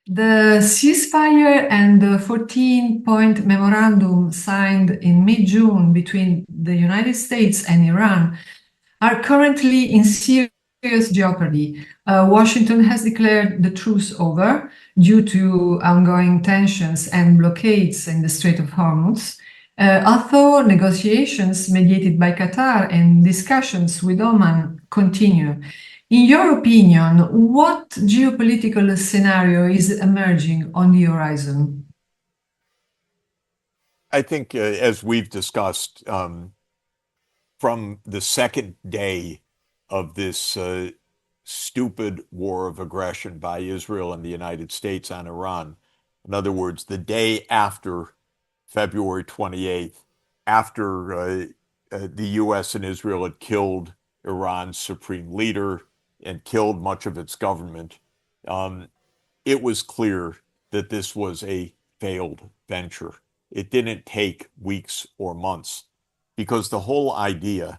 The ceasefire and the 14-point memorandum signed in mid-June between the United States and Iran are currently in serious jeopardy. Washington has declared the truce over due to ongoing tensions and blockades in the Strait of Hormuz. Although negotiations mediated by Qatar and discussions with Oman continue. In your opinion, what geopolitical scenario is emerging on the horizon? I think, as we've discussed, from the second day of this stupid war of aggression by Israel and the United States on Iran, in other words, the day after February 28th, after the U.S. and Israel had killed Iran's supreme leader and killed much of its government, um, it was clear that this was a failed venture. It didn't take weeks or months because the whole idea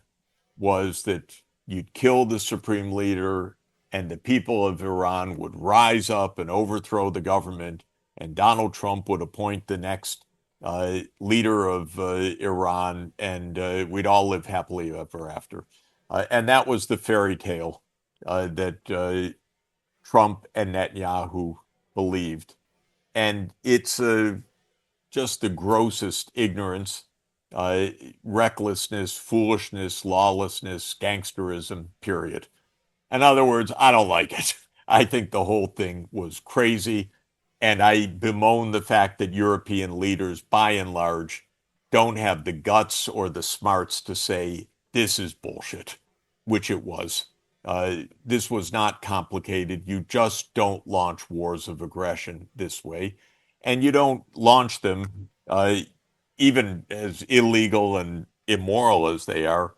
was that you'd kill the supreme leader and the people of Iran would rise up and overthrow the government, and Donald Trump would appoint the next leader of Iran, and we'd all live happily ever after. And that was the fairy tale that Trump and Netanyahu believed. And it's just the grossest ignorance, uh, recklessness, foolishness, lawlessness, gangsterism, period. In other words, I don't like it. I think the whole thing was crazy. And I bemoan the fact that European leaders, by and large, don't have the guts or the smarts to say, this is bullshit, which it was. This was not complicated. You just don't launch wars of aggression this way. And you don't launch them, even as illegal and immoral as they are.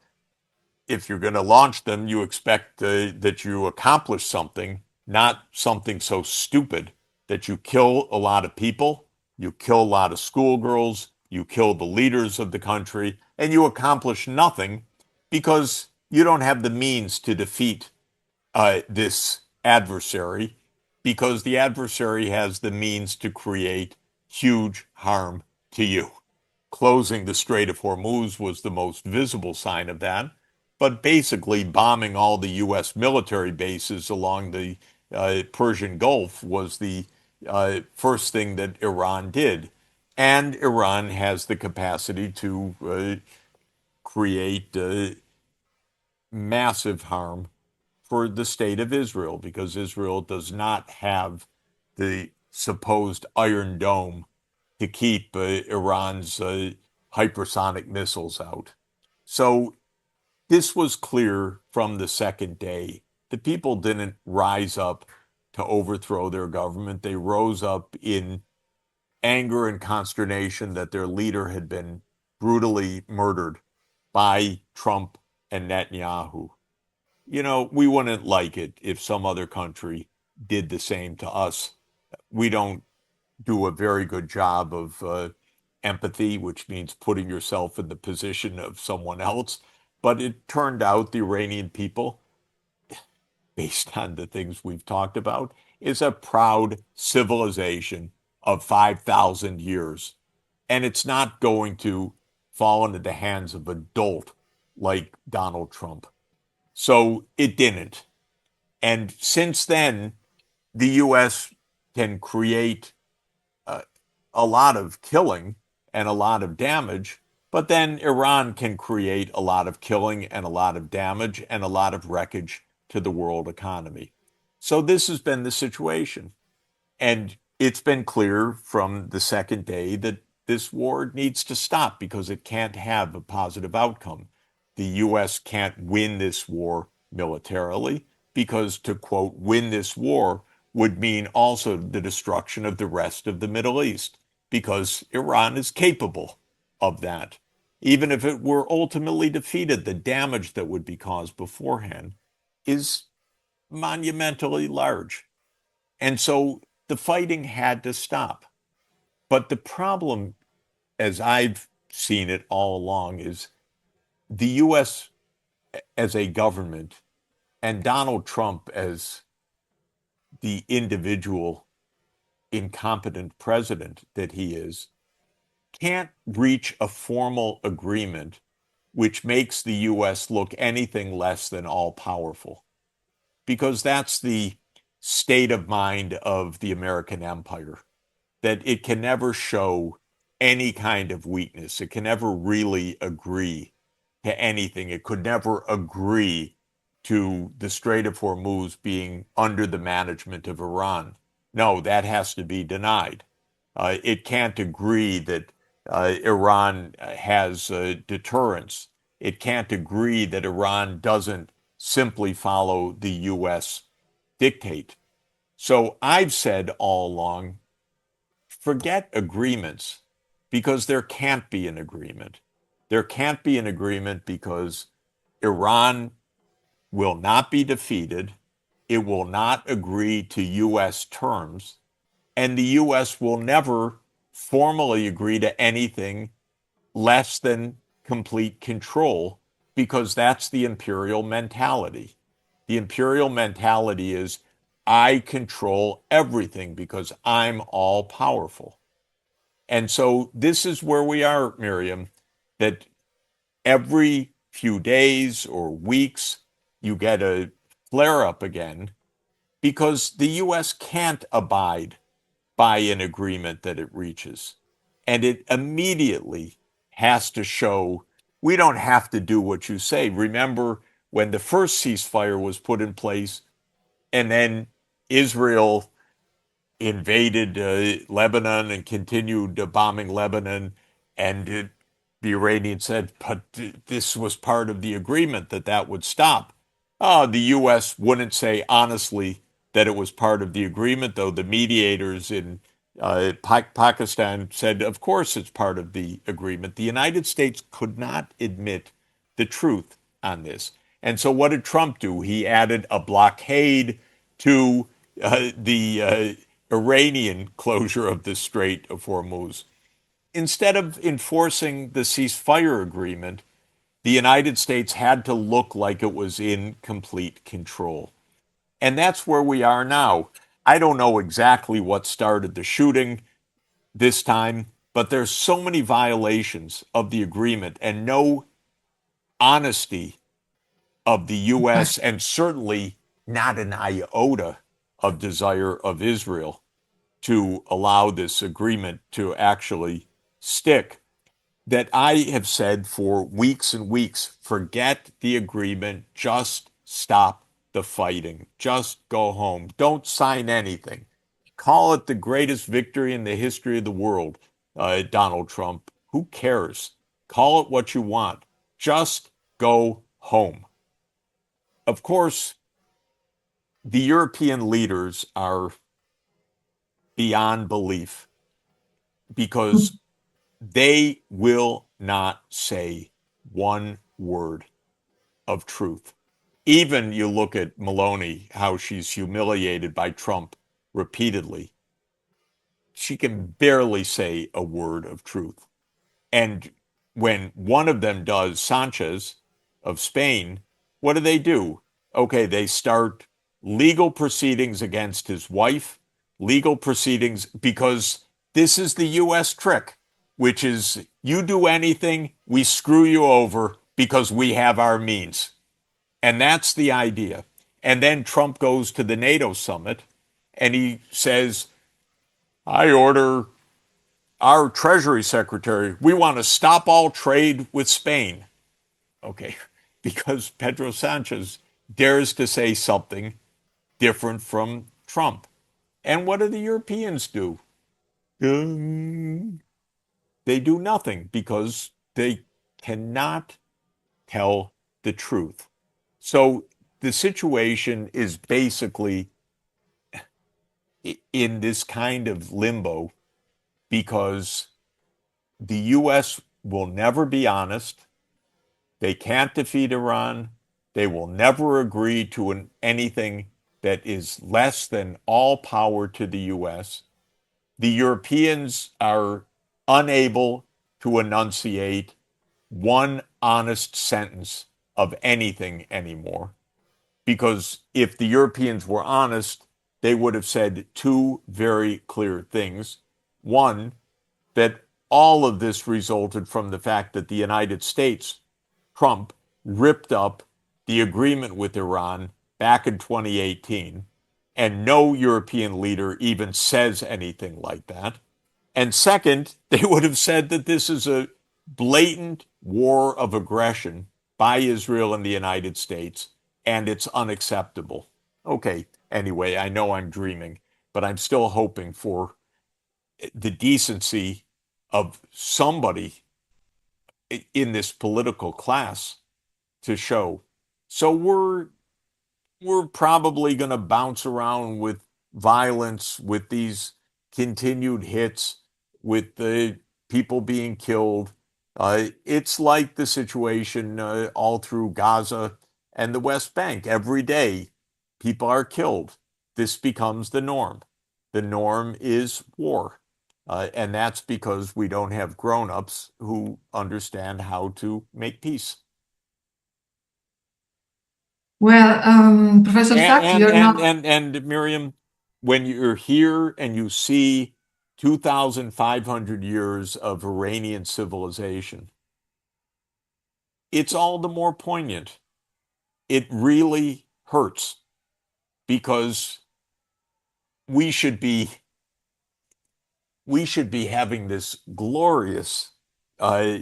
If you're going to launch them, you expect that you accomplish something, not something so stupid that you kill a lot of people, you kill a lot of schoolgirls, you kill the leaders of the country, and you accomplish nothing because you don't have the means to defeat this adversary, because the adversary has the means to create huge harm to you. Closing the Strait of Hormuz was the most visible sign of that, but basically bombing all the U.S. military bases along the Persian Gulf was the first thing that Iran did. And Iran has the capacity to create massive harm for the state of Israel because Israel does not have the supposed Iron Dome to keep Iran's hypersonic missiles out. So this was clear from the second day. The people didn't rise up to overthrow their government. They rose up in anger and consternation that their leader had been brutally murdered by Trump and Netanyahu. You know, we wouldn't like it if some other country did the same to us. We don't do a very good job of empathy, which means putting yourself in the position of someone else. But it turned out the Iranian people, based on the things we've talked about, is a proud civilization of 5,000 years. And it's not going to fall into the hands of a dolt like Donald Trump. So it didn't. And since then, the U.S. can create a lot of killing and a lot of damage, but then Iran can create a lot of killing and a lot of damage and a lot of wreckage to the world economy. So this has been the situation. And it's been clear from the second day that this war needs to stop because it can't have a positive outcome. The U.S. can't win this war militarily because to quote, win this war would mean also the destruction of the rest of the Middle East because Iran is capable of that. Even if it were ultimately defeated, the damage that would be caused beforehand is monumentally large. And so the fighting had to stop. But the problem, as I've seen it all along, is the U.S. as a government and Donald Trump as the individual incompetent president that he is, can't reach a formal agreement which makes the U.S. look anything less than all powerful. Because that's the state of mind of the American empire, that it can never show any kind of weakness. It can never really agree to anything. It could never agree to the Strait of Hormuz being under the management of Iran. No, that has to be denied. It can't agree that Iran has deterrence. It can't agree that Iran doesn't simply follow the U.S. dictate. So I've said all along, forget agreements because there can't be an agreement. There can't be an agreement because Iran will not be defeated. It will not agree to U.S. terms, and the U.S. will never formally agree to anything less than complete control because that's the imperial mentality. The imperial mentality is I control everything because I'm all powerful. And so this is where we are, Miriam, that every few days or weeks you get a flare up again because the US can't abide by an agreement that it reaches. And it immediately has to show we don't have to do what you say. Remember when the first ceasefire was put in place and then Israel invaded Lebanon and continued bombing Lebanon, and the Iranians said, but this was part of the agreement that that would stop. The U.S. wouldn't say honestly that it was part of the agreement, though the mediators in Pakistan said, of course it's part of the agreement. The United States could not admit the truth on this. And so what did Trump do? He added a blockade to the Iranian closure of the Strait of Hormuz. Instead of enforcing the ceasefire agreement, the United States had to look like it was in complete control. And that's where we are now. I don't know exactly what started the shooting this time, but there's so many violations of the agreement and no honesty of the U.S. and certainly not an iota of desire of Israel to allow this agreement to actually stick, that I have said for weeks and weeks, forget the agreement, just stop the fighting, just go home, don't sign anything. Call it the greatest victory in the history of the world, Donald Trump. Who cares? Call it what you want. Just go home. Of course, the European leaders are beyond belief because they will not say one word of truth. Even you look at Meloni, how she's humiliated by Trump repeatedly. She can barely say a word of truth. And when one of them does, Sanchez of Spain, what do? Okay, they start legal proceedings against his wife, legal proceedings, because this is the U.S. trick, which is you do anything, we screw you over because we have our means. And that's the idea. And then Trump goes to the NATO summit and he says, I order our Treasury Secretary, we want to stop all trade with Spain. Okay, because Pedro Sanchez dares to say something different from Trump. And what do the Europeans do? They do nothing because they cannot tell the truth. So the situation is basically in this kind of limbo because the U.S. will never be honest. They can't defeat Iran. They will never agree to anything that is less than all power to the U.S. The Europeans are unable to enunciate one honest sentence of anything anymore. Because if the Europeans were honest, they would have said two very clear things. One, that all of this resulted from the fact that the United States, Trump, ripped up the agreement with Iran back in 2018, and no European leader even says anything like that. And second, they would have said that this is a blatant war of aggression by Israel and the United States, and it's unacceptable. Okay, anyway, I know I'm dreaming, but I'm still hoping for the decency of somebody in this political class to show. So we're probably going to bounce around with violence, with these continued hits, with the people being killed. It's like the situation all through Gaza and the West Bank. Every day, people are killed. This becomes the norm. The norm is war. And that's because we don't have grown-ups who understand how to make peace. Well, Professor Sachs, And you're and not. and and Miriam, when you're here and you see 2,500 years of Iranian civilization, it's all the more poignant. It really hurts because we should be we should be having this glorious uh,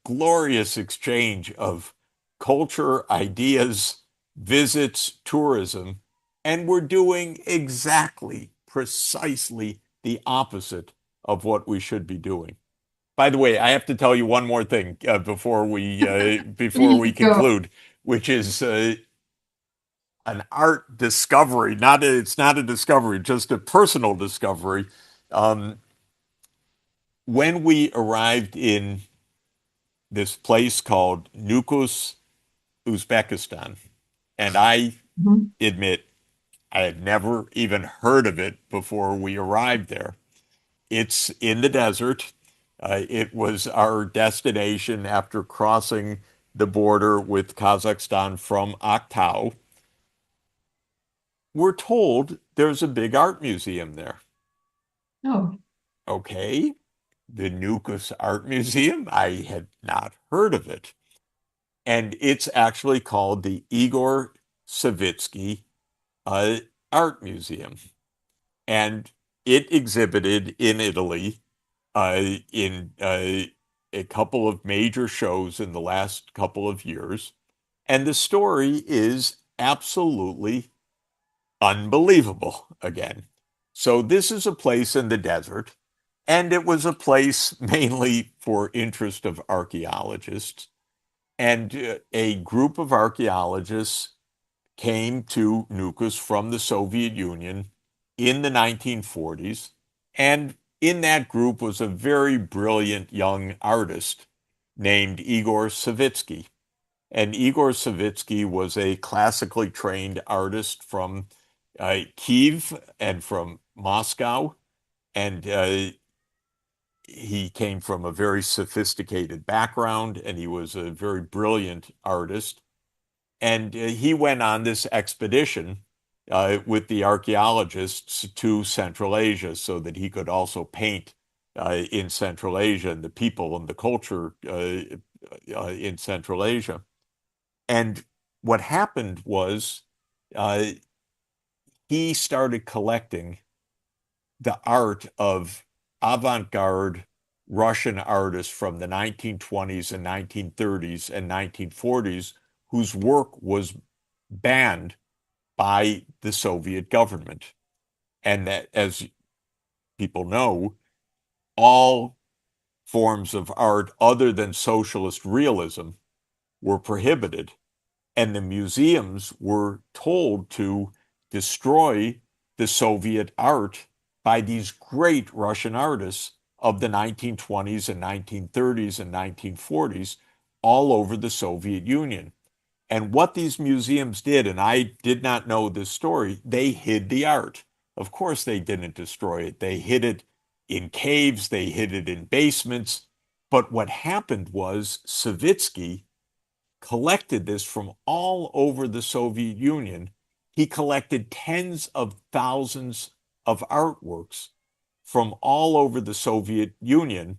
glorious exchange of culture, ideas, visits, tourism, and we're doing exactly, precisely the opposite of what we should be doing. By the way, I have to tell you one more thing before we Please go. conclude, which is an art discovery. Not it's not a discovery, just a personal discovery. Um, when we arrived in this place called Nukus, Uzbekistan. And I Mhm. admit I had never even heard of it before we arrived there. It's in the desert. It was our destination after crossing the border with Kazakhstan from Aktau. We're told there's a big art museum there. Oh, Okay, the Nukus Art Museum? I had not heard of it. And it's actually called the Igor Savitsky uh, Art Museum. And it exhibited in Italy in a couple of major shows in the last couple of years. And the story is absolutely unbelievable again. So, this is a place in the desert, and it was a place mainly for interest of archaeologists. And a group of archaeologists came to Nukus from the Soviet Union in the 1940s. And in that group was a very brilliant young artist named Igor Savitsky. And Igor Savitsky was a classically trained artist from Kiev and from Moscow. And he came from a very sophisticated background, and he was a very brilliant artist. And he went on this expedition with the archaeologists to Central Asia so that he could also paint in Central Asia and the people and the culture in Central Asia. And what happened was uh, he started collecting the art of avant-garde Russian artists from the 1920s and 1930s and 1940s whose work was banned by the Soviet government. And that, as people know, all forms of art other than socialist realism were prohibited. And the museums were told to destroy the Soviet art by these great Russian artists of the 1920s and 1930s and 1940s all over the Soviet Union. And what these museums did, and I did not know this story, they hid the art. Of course, they didn't destroy it. They hid it in caves, they hid it in basements. But what happened was Savitsky collected this from all over the Soviet Union he collected tens of thousands of artworks from all over the Soviet Union.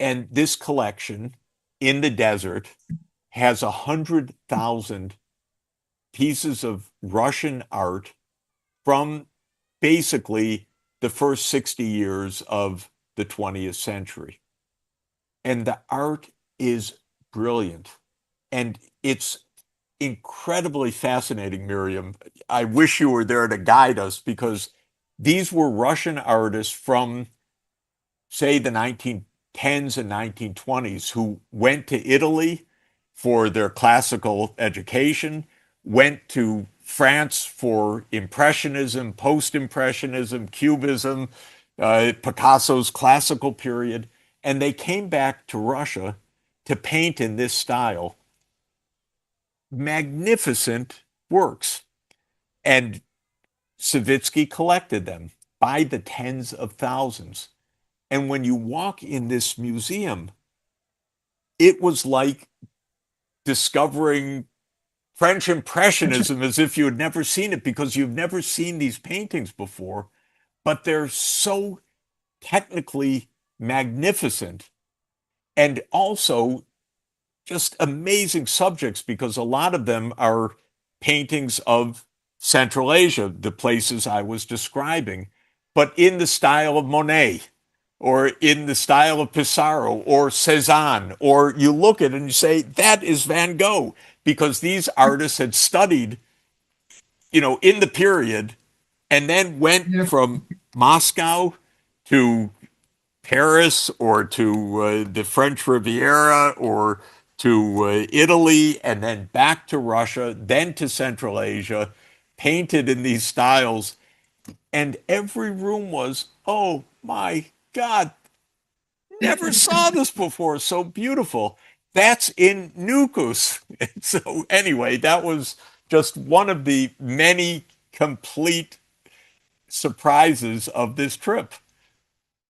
And this collection in the desert has 100,000 pieces of Russian art from basically the first 60 years of the 20th century. And the art is brilliant. And it's incredibly fascinating, Miriam. I wish you were there to guide us, because these were Russian artists from, say, the 1910s and 1920s who went to Italy for their classical education, went to France for Impressionism, Post-Impressionism, Cubism, Picasso's classical period, and they came back to Russia to paint in this style. Magnificent works. And Savitsky collected them by the tens of thousands. And when you walk in this museum, it was like discovering French Impressionism as if you had never seen it, because you've never seen these paintings before, but they're so technically magnificent and also just amazing subjects, because a lot of them are paintings of Central Asia, the places I was describing, but in the style of Monet or in the style of Pissarro or Cézanne, or you look at it and you say, that is Van Gogh, because these artists had studied, in the period, and then went from Moscow to Paris or to the French Riviera or to Italy, and then back to Russia, then to Central Asia, painted in these styles. And every room was, oh my God, never saw this before, so beautiful. That's in Nukus. So anyway, that was just one of the many complete surprises of this trip.